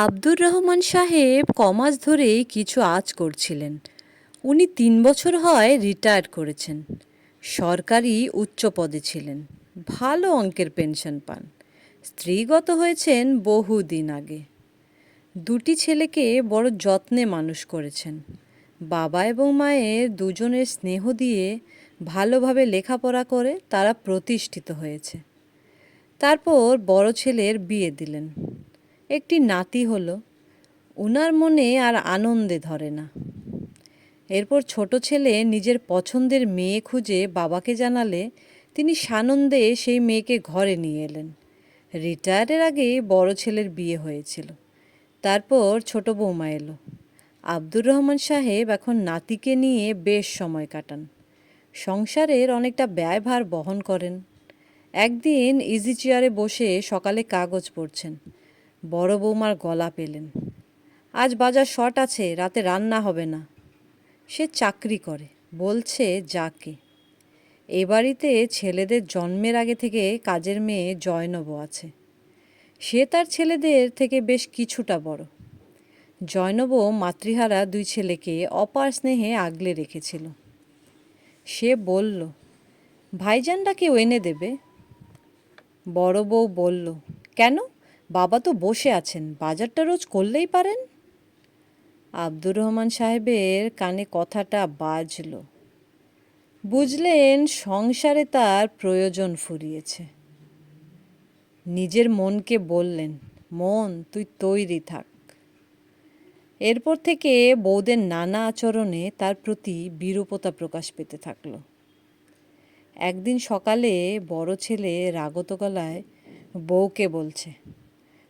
আব্দুর রহমান সাহেব কমাস ধরেই কিছু আঁচ করছিলেন। উনি ৩ বছর হয় রিটায়ার করেছেন। সরকারি উচ্চ পদে ছিলেন। ভালো অঙ্কের পেনশন পান। স্ত্রীগত হয়েছেন বহুদিন আগে। দুটি ছেলেকে বড় যত্নে মানুষ করেছেন। বাবা এবং মায়ের দুজনের স্নেহ দিয়ে ভালোভাবে লেখাপড়া করে তারা প্রতিষ্ঠিত হয়েছে। তারপর বড় ছেলের বিয়ে দিলেন। একটি নাতি হলো। উনার মনে আর আনন্দে ধরে না। এরপর ছোট ছেলে নিজের পছন্দের মেয়ে খুঁজে বাবাকে জানালে তিনি সানন্দে সেই মেয়েকে ঘরে নিয়ে এলেন। রিটায়ারের আগে বড় ছেলের বিয়ে হয়েছিল। তারপর ছোট বৌমা এলো। আব্দুর রহমান সাহেব এখন নাতিকে নিয়ে বেশ সময় কাটান। সংসারের অনেকটা ব্যয়ভার বহন করেন। একদিন ইজি চেয়ারে বসে সকালে কাগজ পড়ছেন। বড় বৌমার গলা পেলেন। আজ বাজার শর্ট আছে, রাতে রান্না হবে না। সে চাকরি করে, বলছে যাকে। এ বাড়িতে ছেলেদের জন্মের আগে থেকে কাজের মেয়ে জয়নব আছে। সে তার ছেলেদের থেকে বেশ কিছুটা বড়। জয়নব মাতৃহারা দুই ছেলেকে অপার স্নেহে আগলে রেখেছিল। সে বলল, ভাইজানটা কেউ এনে দেবে। বড় বউ বলল, কেন? বাবা তো বসে আছেন, বাজারটা রোজ করলেই পারেন। আব্দুর রহমান সাহেবের কানে কথাটা বাজল। বুঝলেন সংসারে তার প্রয়োজন ফুরিয়েছে। নিজের মনকে বললেন, মন তুই তৈরি থাক। এরপর থেকে বউদের নানা আচরণে তার প্রতি বিরূপতা প্রকাশ পেতে থাকল। একদিন সকালে বড় ছেলে রাগত গলায় বউকে বলছে,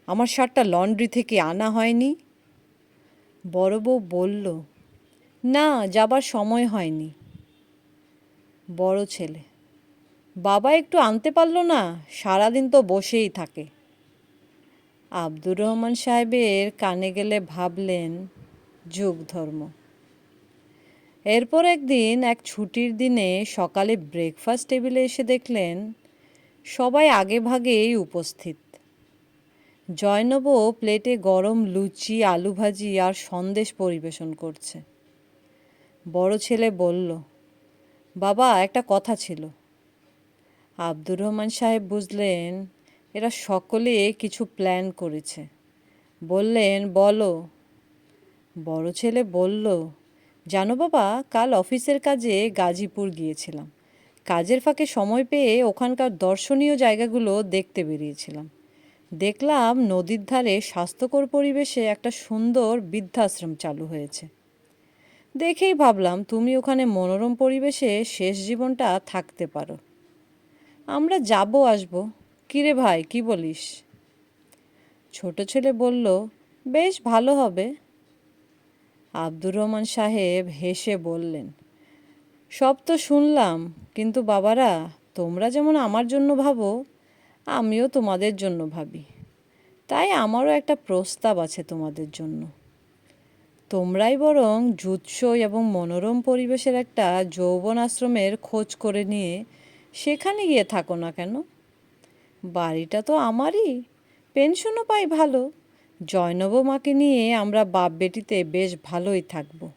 আমার শার্টটা লন্ড্রি থেকে আনা হয়নি। বড় বউ বলল, না, যাবার সময় হয়নি। বড় ছেলে, বাবা একটু আনতে পারল না? সারাদিন তো বসেই থাকে। আব্দুর রহমান সাহেবের কানে গেলে ভাবলেন, যুগ ধর্ম। এরপর একদিন এক ছুটির দিনে সকালে ব্রেকফাস্ট টেবিলে এসে দেখলেন সবাই আগে ভাগেই উপস্থিত। জয়নব প্লেটে গরম লুচি, আলু ভাজি আর সন্দেশ পরিবেশন করছে। বড় ছেলে বলল, বাবা, একটা কথা ছিল। আব্দুর রহমান সাহেব বুঝলেন এরা সকলে কিছু প্ল্যান করেছে। বললেন, বলো। বড় ছেলে বলল, জানো বাবা, কাল অফিসের কাজে গাজীপুর গিয়েছিলাম। কাজের ফাঁকে সময় পেয়ে ওখানকার দর্শনীয় জায়গাগুলো দেখতে বেরিয়েছিলাম। দেখলাম নদীর ধারে স্বাস্থ্যকর পরিবেশে একটা সুন্দর বৃদ্ধাশ্রম চালু হয়েছে। দেখেই ভাবলাম তুমি ওখানে মনোরম পরিবেশে শেষ জীবনটা থাকতে পারো। আমরা যাবো আসবো। কিরে ভাই, কি বলিস? ছোট ছেলে বলল, বেশ ভালো হবে। আব্দুর রহমান সাহেব হেসে বললেন, সব তো শুনলাম, কিন্তু বাবারা, তোমরা যেমন আমার জন্য ভাবো, আমিও তোমাদের জন্য ভাবি। তাই আমারও একটা প্রস্তাব আছে তোমাদের জন্য। তোমরাই বরং জুৎসই এবং মনোরম পরিবেশের একটা যৌবন আশ্রমের খোঁজ করে নিয়ে সেখানে গিয়ে থাকো না কেন? বাড়িটা তো আমারই, পেনশনও পাই ভালো। জয়নব মাকে নিয়ে আমরা বাপ বেটিতে বেশ ভালোই থাকব।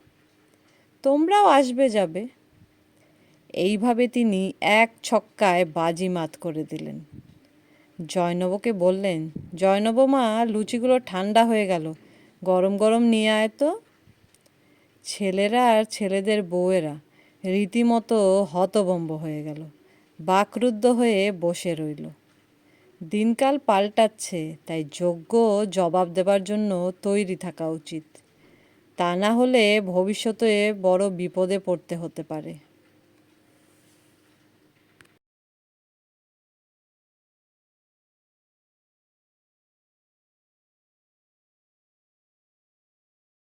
তোমরাও আসবে যাবে। এইভাবে তিনি এক ছক্কায় বাজিমাত করে দিলেন। জয়নবকে বললেন, জয়নব মা, লুচিগুলো ঠান্ডা হয়ে গেল, গরম গরম নিয়ে আয় তো। ছেলেরা আর ছেলেদের বউয়েরা রীতিমতো হতভম্ব হয়ে গেল। বাকরুদ্ধ হয়ে বসে রইল। দিনকাল পাল্টাচ্ছে, তাই যোগ্য জবাব দেবার জন্য তৈরি থাকা উচিত। তা না হলে ভবিষ্যতে বড় বিপদে পড়তে হতে পারে।